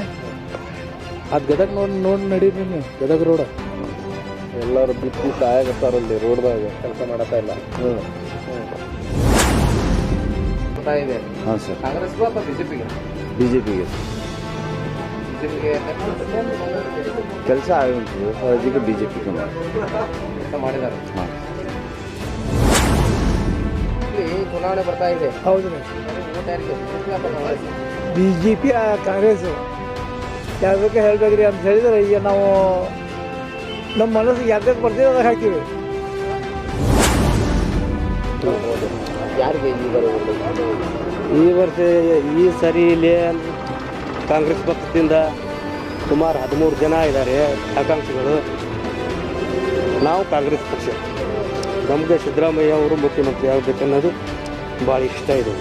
ಅದು ಗದಗ ನೋಡಿ ನಡೀರಿ ನೀವು. ಗದಗ ರೋಡ ಎಲ್ಲರೂ ಬಿಟ್ಟು ಸಾಯಾಗತ್ತಾರಲ್ಲಿ ರೋಡ್ದಾಗ. ಕೆಲಸ ಮಾಡತ್ತಾ ಇಲ್ಲ. ಹಾಂ ಸರ್. ಕಾಂಗ್ರೆಸ್ಗೂ ಅಥವಾ ಬಿಜೆಪಿಗೆ? ಬಿ ಜೆ ಪಿಗೆ ಕೆಲಸ ಆಗುಂಟು ಅದಕ್ಕೆ ಬಿ ಜೆ ಪಿಗೆ ಮಾಡಿದ್ದಾರೆ. ಹಾಂ. ಇಲ್ಲಿ ಚುನಾವಣೆ ಬರ್ತಾ ಇದೆ. ಹೌದು ಓಟ್ ಯಾರಿಗೆ? ಬಿ ಜೆ ಪಿ ಕಾಂಗ್ರೆಸ್ಸು ಯಾವುದಕ್ಕೆ ಹೇಳ್ಬೇಕ್ರಿ ಅಂತ ಹೇಳಿದ್ರೆ ಈಗ ನಾವು ನಮ್ಮ ಮನಸ್ಸಿಗೆ ಯಾವ್ದಕ್ಕೆ ಬರ್ತೀವಿ ಅದಾಗ ಹಾಕಿವಿ. ಯಾರಿಗೆ ಈ ಬಾರಿ ಒಳ್ಳೆಯದು? ಈ ವರ್ಷ ಈ ಸರಿ ಇಲ್ಲಿ ಕಾಂಗ್ರೆಸ್ ಪಕ್ಷದಿಂದ ಸುಮಾರು 13 ಜನ ಇದ್ದಾರೆ ಆಕಾಂಕ್ಷಿಗಳು. ನಾವು ಕಾಂಗ್ರೆಸ್ ಪಕ್ಷ. ನಮಗೆ ಸಿದ್ದರಾಮಯ್ಯ ಅವರು ಮುಖ್ಯಮಂತ್ರಿ ಆಗಬೇಕನ್ನೋದು ಭಾಳ ಇಷ್ಟ ಇದೆ.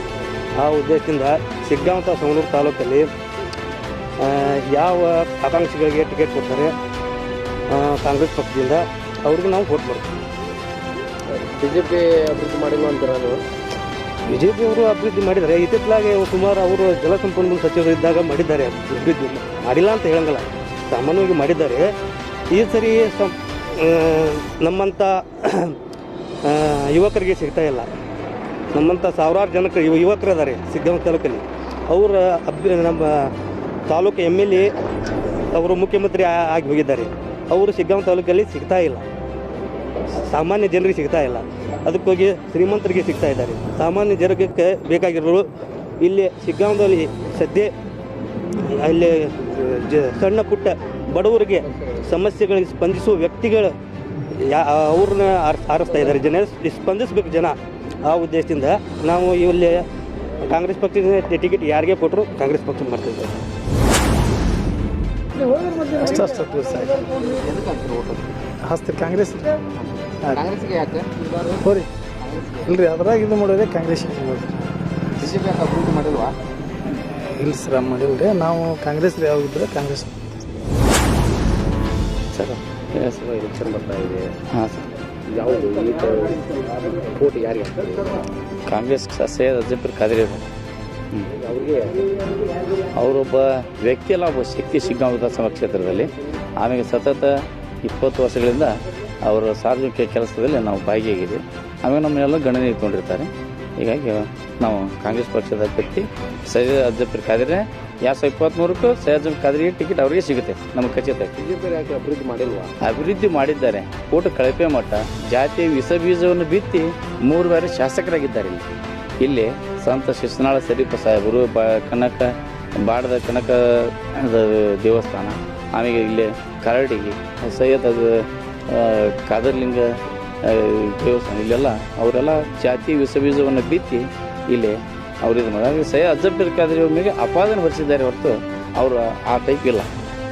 ಆ ಉದ್ದೇಶದಿಂದ ಸಿಗ್ಗಾಂವ ಸವಣೂರು ತಾಲೂಕಲ್ಲಿ ಯಾವ ಆಕಾಂಕ್ಷಿಗಳಿಗೆ ಟಿಕೆಟ್ ಕೊಡ್ತಾರೆ ಕಾಂಗ್ರೆಸ್ ಪಕ್ಷದಿಂದ ಅವ್ರಿಗೆ ನಾವು ವೋಟ್ ಮಾಡ್ತೀವಿ. ಬಿ ಜೆ ಪಿ ಅಭಿವೃದ್ಧಿ ಮಾಡಿಲ್ಲ ಅಂತೀರ ನೀವು? ಬಿ ಜೆ ಪಿಯವರು ಅಭಿವೃದ್ಧಿ ಮಾಡಿದ್ದಾರೆ. ಇತ್ತಿತ್ತಲಾಗೆ ಸುಮಾರು ಅವರು ಜಲಸಂಪನ್ಮೂಲ ಸಚಿವರು ಇದ್ದಾಗ ಮಾಡಿದ್ದಾರೆ ಅಭಿವೃದ್ಧಿ. ಮಾಡಿಲ್ಲ ಅಂತ ಹೇಳಂಗಿಲ್ಲ, ಸಾಮಾನ್ಯವಾಗಿ ಮಾಡಿದ್ದಾರೆ. ಈ ಸರಿ ನಮ್ಮಂಥ ಯುವಕರಿಗೆ ಸಿಗ್ತಾ ಇಲ್ಲ. ನಮ್ಮಂಥ ಸಾವಿರಾರು ಜನಕ್ಕೆ ಯುವಕರು ಇದ್ದಾರೆ ಸಿಗ್ಗಾಂವ ತಾಲೂಕಲ್ಲಿ. ಅವರ ನಮ್ಮ ತಾಲೂಕು MLA ಅವರು ಮುಖ್ಯಮಂತ್ರಿ ಆಗಿ ಹೋಗಿದ್ದಾರೆ. ಅವರು ಸಿಗ್ಗಾಂವ ತಾಲೂಕಲ್ಲಿ ಸಿಗ್ತಾ ಇಲ್ಲ, ಸಾಮಾನ್ಯ ಜನರಿಗೆ ಸಿಗ್ತಾ ಇಲ್ಲ. ಅದಕ್ಕೋಗಿ ಶ್ರೀಮಂತರಿಗೆ ಸಿಗ್ತಾ ಇದ್ದಾರೆ. ಸಾಮಾನ್ಯ ಜನಕ್ಕೆ ಬೇಕಾಗಿರೋರು ಇಲ್ಲಿ ಸಿಗ್ಗಾಂವದಲ್ಲಿ ಸದ್ಯ ಅಲ್ಲಿ ಸಣ್ಣ ಪುಟ್ಟ ಬಡವರಿಗೆ ಸಮಸ್ಯೆಗಳಿಗೆ ಸ್ಪಂದಿಸುವ ವ್ಯಕ್ತಿಗಳು ಅವ್ರನ್ನ ಆರಿಸ್ತಾ ಇದ್ದಾರೆ. ಜನ ಸ್ಪಂದಿಸಬೇಕು ಜನ. ಆ ಉದ್ದೇಶದಿಂದ ನಾವು ಇಲ್ಲಿ ಕಾಂಗ್ರೆಸ್ ಪಕ್ಷದ ಟಿಕೆಟ್ ಯಾರಿಗೆ ಕೊಟ್ಟರು ಕಾಂಗ್ರೆಸ್ ಪಕ್ಷ ಮಾಡ್ತಿದ್ದಾರೆ. ಹಸ್ತಿ ಕಾಂಗ್ರೆಸ್ ಕಾಂಗ್ರೆಸ್ಗೆ ಯಾಕೆ? ಹೋರಿ ಇಲ್ರಿ ಅದ್ರಾಗ ಇದು ಮಾಡೋದೇ ಕಾಂಗ್ರೆಸ್. ಬಿ ಜೆ ಪಿ ಯಾಕೆ ಅಭಿವೃದ್ಧಿ ಮಾಡಿಲ್ವಾ? ಇಲ್ಲ ಸರ್ ಮಾಡಿಲ್ರಿ, ನಾವು ಕಾಂಗ್ರೆಸ್ ಯಾವಾಗಿದ್ರೆ ಕಾಂಗ್ರೆಸ್. ಸರ್ ಎಲೆಕ್ಷನ್ ಬರ್ತಾ ಇದೆ. ಹಾಂ ಸರ್. ಯಾವುದು ವೋಟ್ ಯಾರಿಗೆ? ಕಾಂಗ್ರೆಸ್ ಸೈಯದ್ ಅಜ್ಜಂಪೀರ್ ಖಾದ್ರಿ ಅವರು. ಅವ್ರಿಗೆ ಅವರೊಬ್ಬ ವ್ಯಕ್ತಿ ಅಲ್ಲ, ಒಬ್ಬ ಶಕ್ತಿ ಸಿಗ್ಗಾಂವ ವಿಧಾನಸಭಾ ಕ್ಷೇತ್ರದಲ್ಲಿ. ಆಮೇಲೆ ಸತತ 20 ವರ್ಷಗಳಿಂದ ಅವರ ಸಾರ್ವಜನಿಕ ಕೆಲಸದಲ್ಲಿ ನಾವು ಭಾಗಿಯಾಗಿದ್ದೀವಿ. ಆಮೇಲೆ ನಮ್ಮನ್ನೆಲ್ಲ ಗಣನೆ ಇಟ್ಕೊಂಡಿರ್ತಾರೆ. ಹೀಗಾಗಿ ನಾವು ಕಾಂಗ್ರೆಸ್ ಪಕ್ಷದ ಅಭ್ಯರ್ಥಿ ಸೈಯದ್ ಅಜ್ಜಂಪೀರ್ ಖಾದ್ರಿ 2023ಕ್ಕೂ ಸೈಯದ್ ಅಜ್ಜಂಪೀರ್ ಖಾದ್ರಿಗೆ ಟಿಕೆಟ್ ಅವರಿಗೆ ಸಿಗುತ್ತೆ, ನಮಗೆ ಖಚಿತ. ಬಿ ಜೆ ಪಿ ಯಾಕೆ ಅಭಿವೃದ್ಧಿ ಮಾಡಿಲ್ವಾ? ಅಭಿವೃದ್ಧಿ ಮಾಡಿದ್ದಾರೆ. ಕೋಟು ಕಳಪೆ ಮಟ್ಟ ಜಾತಿಯ ವಿಷ ಬೀಜವನ್ನು ಬಿತ್ತಿ 3 ಬಾರಿ ಶಾಸಕರಾಗಿದ್ದಾರೆ. ಇಲ್ಲಿ ಸಂತ ಶಿಶುನಾಳ ಶರೀಫ ಸಾಹೇಬರು ಬಾಡದ ಕನಕ ದೇವಸ್ಥಾನ, ಆಮೇಲೆ ಇಲ್ಲಿ ಕರಡಿಗೆ ಸೈಯದ್ ಕಾದರ್ಲಿಂಗ ದೇವಸ್ಥಾನ, ಇಲ್ಲೆಲ್ಲ ಅವರೆಲ್ಲ ಜಾತಿ ವಿಷ ಬೀಜವನ್ನು ಬಿತ್ತಿ ಇಲ್ಲಿ ಅವ್ರು ಇದು ಮಾಡಿ ಸೈಯದ್ ಅಜ್ಜಂಪೀರ್ ಖಾದ್ರಿ ಅವ್ರ ಮೇಲೆ ಅಪಾದನೆ ಹೊರಿಸಿದ್ದಾರೆ ಹೊರತು ಅವರು ಆ ಟೈಪ್ ಇಲ್ಲ.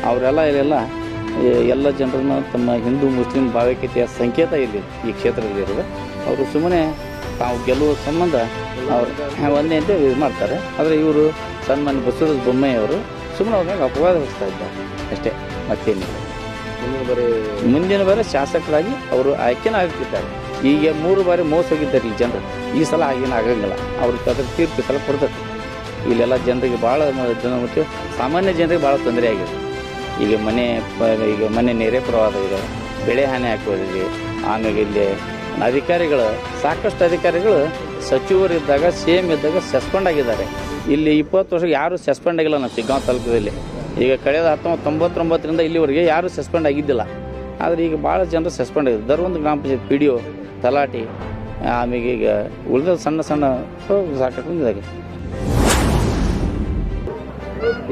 ಅವರೆಲ್ಲ ಇಲ್ಲೆಲ್ಲ ಎಲ್ಲ ಜನರನ್ನು ತಮ್ಮ ಹಿಂದೂ ಮುಸ್ಲಿಂ ಭಾವೈಕ್ಯತೆಯ ಸಂಕೇತ ಇಲ್ಲಿ ಈ ಕ್ಷೇತ್ರದಲ್ಲಿ ಇರೋದು. ಅವರು ಸುಮ್ಮನೆ ತಾವು ಗೆಲ್ಲುವ ಸಂಬಂಧ ಅವ್ರು ಒಂದೇ ಅಂತ ಇದು ಮಾಡ್ತಾರೆ. ಆದರೆ ಇವರು ಸನ್ಮಾನ್ಯ ಬಸವರಾಜ ಬೊಮ್ಮಾಯಿ ಅವರು ಸುಮ್ಮನೆ ಅವ್ರ ಮೇಲೆ ಅಪವಾದ ಹೊರಿಸ್ತಾ ಇದ್ದಾರೆ ಅಷ್ಟೇ, ಮತ್ತೇನಿಲ್ಲ. ಮುಂದಿನ ಬಾರಿ ಶಾಸಕರಾಗಿ ಅವರು ಆಯ್ಕೆನ ಆಗ್ತಿದ್ದಾರೆ. ಈಗ 3 ಬಾರಿ ಮೋಸ ಹೋಗಿದ್ದಾರೆ ಇಲ್ಲಿ ಜನರು. ಈ ಸಲ ಆಗೇನು ಆಗಂಗಿಲ್ಲ. ಅವ್ರಿಗೆ ಅದ್ರ ತೀರ್ಪು ಸಲ ಕೊಡ್ತಾರೆ. ಇಲ್ಲೆಲ್ಲ ಜನರಿಗೆ ಭಾಳ ಜನ ಮತ್ತು ಸಾಮಾನ್ಯ ಜನರಿಗೆ ಭಾಳ ತೊಂದರೆ ಆಗಿದೆ. ಈಗ ಮನೆ ನೆರೆ ಪ್ರವಾಹ ಇದೆ, ಬೆಳೆ ಹಾನಿ ಹಾಕೋದಿದೆ. ಆಮೇಲೆ ಇಲ್ಲಿ ಸಾಕಷ್ಟು ಅಧಿಕಾರಿಗಳು ಸಚಿವರಿದ್ದಾಗ CM ಇದ್ದಾಗ ಸಸ್ಪೆಂಡ್ ಆಗಿದ್ದಾರೆ. ಇಲ್ಲಿ 20 ವರ್ಷಕ್ಕೆ ಯಾರೂ ಸಸ್ಪೆಂಡ್ ಆಗಿಲ್ಲ ನಮ್ಮ ಸಿಗ್ಗಾಂವ ತಾಲೂಕದಲ್ಲಿ. ಈಗ ಕಳೆದ 1999ರಿಂದ ಇಲ್ಲಿವರೆಗೆ ಯಾರೂ ಸಸ್ಪೆಂಡ್ ಆಗಿದ್ದಿಲ್ಲ. ಆದರೆ ಈಗ ಭಾಳ ಜನರು ಸಸ್ಪೆಂಡ್ ಆಗಿದೆ. ದರ್ವೊಂದು ಗ್ರಾಮ ಪಂಚಾಯತ್ PDO ತಲಾಟಿ, ಆಮೇಲೆ ಈಗ ಉಳಿದ ಸಣ್ಣ ಸಾಕಷ್ಟು ಇದಾಗಿದೆ.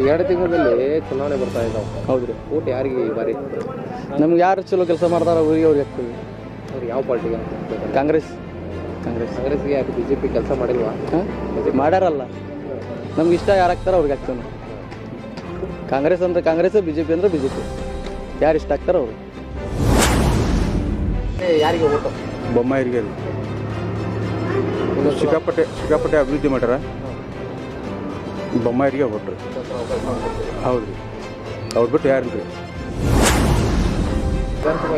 2 ತಿಂಗಳಲ್ಲಿ ಚುನಾವಣೆ ಬರ್ತಾ ಇದ್ದಾವೆ. ಹೌದ್ರಿ. ವೋಟ್ ಯಾರಿಗೆ ಈ ಬಾರಿ? ನಮ್ಗೆ ಯಾರು ಚಲೋ ಕೆಲಸ ಮಾಡ್ತಾರೋ ಅವ್ರಿಗೆ ಹಾಕ್ತೀವಿ. ಅವ್ರು ಯಾವ ಪಾರ್ಟಿಗೆ? ಕಾಂಗ್ರೆಸ್ಗೆ ಯಾಕೆ? ಬಿ ಜೆ ಪಿ ಕೆಲಸ ಮಾಡಿಲ್ವಾ? ಮಾಡ್ಯಾರಲ್ಲ, ನಮ್ಗೆ ಇಷ್ಟ ಯಾರು ಆಗ್ತಾರೋ ಅವ್ರಿಗೆ ಹಾಕ್ತೀವಿ. ಕಾಂಗ್ರೆಸ್ ಅಂದ್ರೆ ಕಾಂಗ್ರೆಸ್, BJP ಅಂದ್ರೆ BJP. ಯಾರು ಇಷ್ಟ ಆಗ್ತಾರೋ ಅವರು. ಯಾರಿಗೆ ವೋಟ್? ಬೊಮ್ಮಾಯಿರಿಗೆ. ಸಿಕ್ಕಾಪಟ್ಟೆ ಅಭಿವೃದ್ಧಿ ಮಾಡ್ಯಾರ. ಬೊಮ್ಮಾಯಿರಿಗೆ ಹೊಟ್ರಿ. ಹೌದು ರೀ, ಅವ್ರು ಬಿಟ್ಟು ಯಾರಿಲ್ರಿ.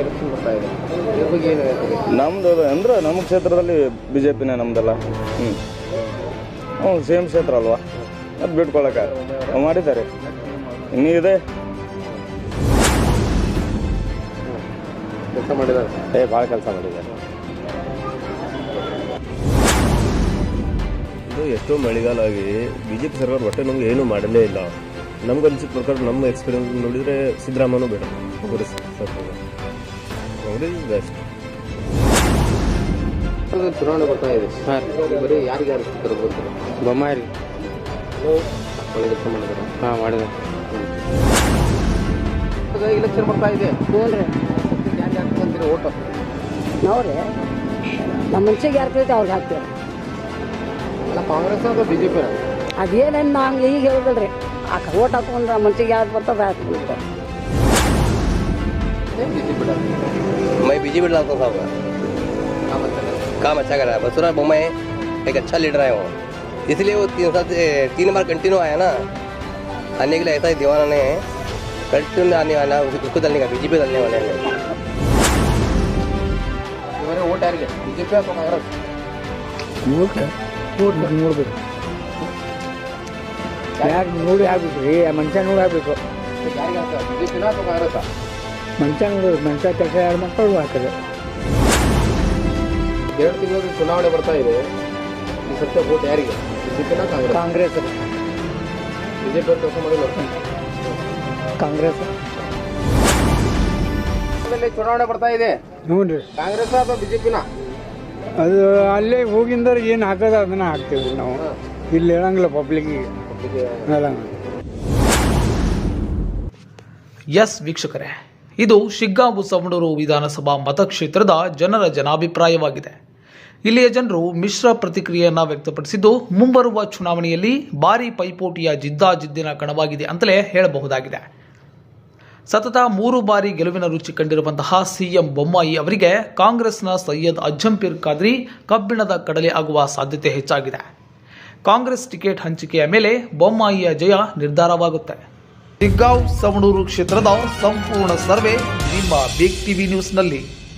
ಎಲೆಕ್ಷನ್ ಬರ್ತಾ ಇದೆ, ಇದ್ರ ಬಗ್ಗೆ ಏನು ಹೇಳ್ತೀರಿ? ನಮ್ದು ಅಂದ್ರೆ ನಮ್ಮ ಕ್ಷೇತ್ರದಲ್ಲಿ BJPನೇ ನಮ್ದಲ್ಲ. ಸೇಮ್ ಕ್ಷೇತ್ರ ಅಲ್ವಾ, ಅದು ಬಿಟ್ಕೊಳಕ್ಕೆ ಮಾಡಿದ್ದಾರೆ. ಇನ್ನೂ ಇದೆ, ಕೆಲಸ ಮಾಡಿದ್ದಾರೆ. ಭಾಳ ಕೆಲಸ ಮಾಡಿದ್ದಾರೆ. ಇದು ಎಷ್ಟೋ ಮಳೆಗಾಲ ಆಗಿ ಬಿ ಜೆ ಪಿ ಸರ್ಕಾರ ಒಟ್ಟೆ ನಮ್ಗೆ ಏನೂ ಮಾಡಲೇ ಇಲ್ಲ. ನಮ್ಗೆ ಅನಿಸಿದ ಪ್ರಕಾರ ನಮ್ಮ ಎಕ್ಸ್ಪೀರಿಯನ್ಸ್ ನೋಡಿದರೆ ಸಿದ್ದರಾಮಯ್ಯನೂ ಬೇಡ ಕಾಂಗ್ರೆಸ್ ಸರ್ಕಾರ. Congress is best. ಚುನಾವಣೆ ಬರ್ತಾ ಇದೆ ಬರೀ ಯಾರಿಗೆ ಬೊಮ್ಮಾಯಿ ಒಳ್ಳೆ ಕೆಲಸ ಮಾಡಿದ್ದಾರೆ. ಹಾಂ ಮಾಡಿದೆ. ಇಲೆಕ್ಷನ್ ಬರ್ತಾ ಇದೆ, ಹ್ಞೂ ರೀ ಯಾರಿಗೆ ಹಾಕ್ಕೊಂತೀರಿ ಓಟು? ನಾವು ರೀ ನಮ್ಮ ಮನ್ಸಿಗೆ ಯಾರು ಕೇಳ್ತೀವಿ ಅವ್ರಿಗೆ ಹಾಕ್ತೀವಿ. ಅಲ್ಲ, ಕಾಂಗ್ರೆಸ್ ಅಥವಾ ಬಿ ಜೆ ಪಿ? ಅದೇನೇನು ನಂಗೆ ಈಗ ಹೇಳಿದ್ರಿ ಓಟ್ ಹಾಕೊಂಡ್ರೆ ಮನ್ಸಿಗೆ ಯಾವ್ದು ಬರ್ತದೆ ಹಾಕ್ಬಿಟ್ಟು. ಬಿ ಜೆ ಪಿ मैं बीजेपी डालता हूँ साहब काम अच्छा कर रहा है. बसवराज बोम्मई एक अच्छा लीडर है वो, इसलिए वो 3 बार कंटिन्यू आया ना. आने के लिए ऐसा ही दीवाना नहीं है, कंटिन्यू आने वाला उसको डालने का, बीजेपी डालने वाले हैं. ಇವರೇ ಓಟ್ ಯಾರಿಗೆ, ಬಿ ಜೆ ಪಿ ಅಥವಾ ಕಾಂಗ್ರೆಸ್? ನೋಡ್ಬೇಕು ಯಾರು ನೋಡಿ ಆಗ್ಬೇಕು ರೀ, ಮನುಷ್ಯ ನೋಡಿ ಆಗ್ಬೇಕು. ಯಾರಿಗೆ ಹಾಕ್ತಾರೆ, ಬಿ ಜೆ ಪಿನ ಅಥವಾ ಕಾಂಗ್ರೆಸ್? ಮನುಷ್ಯ ನೋಡಿ, ಮನುಷ್ಯ ಕೆಲಸ ಯಾರು ಮಕ್ಕಳು ಹಾಕಿದೆ. 2 ತಿಂಗಳು ಚುನಾವಣೆ ಬರ್ತಾ ಇದೆ, ಈ ಸತ್ಯ ಓಟ್ ಯಾರಿಗೆ, ಬಿ ಜೆ ಪಿನ Congress? Congress BJP ಕೆಲಸ ಮಾಡಿಲ್ಲ. ಕಾಂಗ್ರೆಸ್ ಚುನಾವಣೆ ಬರ್ತಾ ಇದೆ, ಹ್ಞೂ ರೀ. ಕಾಂಗ್ರೆಸ್ ಅಥವಾ ಬಿ ಜೆ ಪಿನ? ಅದು ಅಲ್ಲೇ ಹೋಗಿಂದ್ರೆ ಏನು ಹಾಕೋದು ಅದನ್ನ ಹಾಕ್ತೀವಿ ನಾವು, ಇಲ್ಲಿ ಹೇಳಂಗಿಲ್ಲ ಪಬ್ಲಿಕ್ಕಿಗೆ ಹೇಳಂಗಿಲ್ಲ. ಎಸ್ ವೀಕ್ಷಕರೇ, ಇದು ಶಿಗ್ಗಾಂವು ಸವಣೂರು ವಿಧಾನಸಭಾ ಮತಕ್ಷೇತ್ರದ ಜನರ ಜನಾಭಿಪ್ರಾಯವಾಗಿದೆ. ಇಲ್ಲಿಯ ಜನರು ಮಿಶ್ರ ಪ್ರತಿಕ್ರಿಯೆಯನ್ನು ವ್ಯಕ್ತಪಡಿಸಿದ್ದು, ಮುಂಬರುವ ಚುನಾವಣೆಯಲ್ಲಿ ಭಾರೀ ಪೈಪೋಟಿಯ ಜಿದ್ದಾಜಿದ್ದಿನ ಕಣವಾಗಿದೆ ಅಂತಲೇ ಹೇಳಬಹುದಾಗಿದೆ. ಸತತ 3 ಬಾರಿ ಗೆಲುವಿನ ರುಚಿ ಕಂಡಿರುವಂತಹ ಸಿಎಂ ಬೊಮ್ಮಾಯಿ ಅವರಿಗೆ ಕಾಂಗ್ರೆಸ್ನ ಸೈಯದ್ ಅಜ್ಜಂಪೀರ್ ಖಾದ್ರಿ ಕಬ್ಬಿಣದ ಕಡಲೆ ಆಗುವ ಸಾಧ್ಯತೆ ಹೆಚ್ಚಾಗಿದೆ. ಕಾಂಗ್ರೆಸ್ ಟಿಕೆಟ್ ಹಂಚಿಕೆಯ ಮೇಲೆ ಬೊಮ್ಮಾಯಿಯ ಜಯ ನಿರ್ಧಾರವಾಗುತ್ತೆ. ಶಿಗ್ಗಾಂವ್ ಸವಣೂರು ಕ್ಷೇತ್ರದ ಸಂಪೂರ್ಣ ಸರ್ವೆ ನಿಮ್ಮ ಬಿಗ್ ಟಿವಿ ನ್ಯೂಸ್ನಲ್ಲಿ.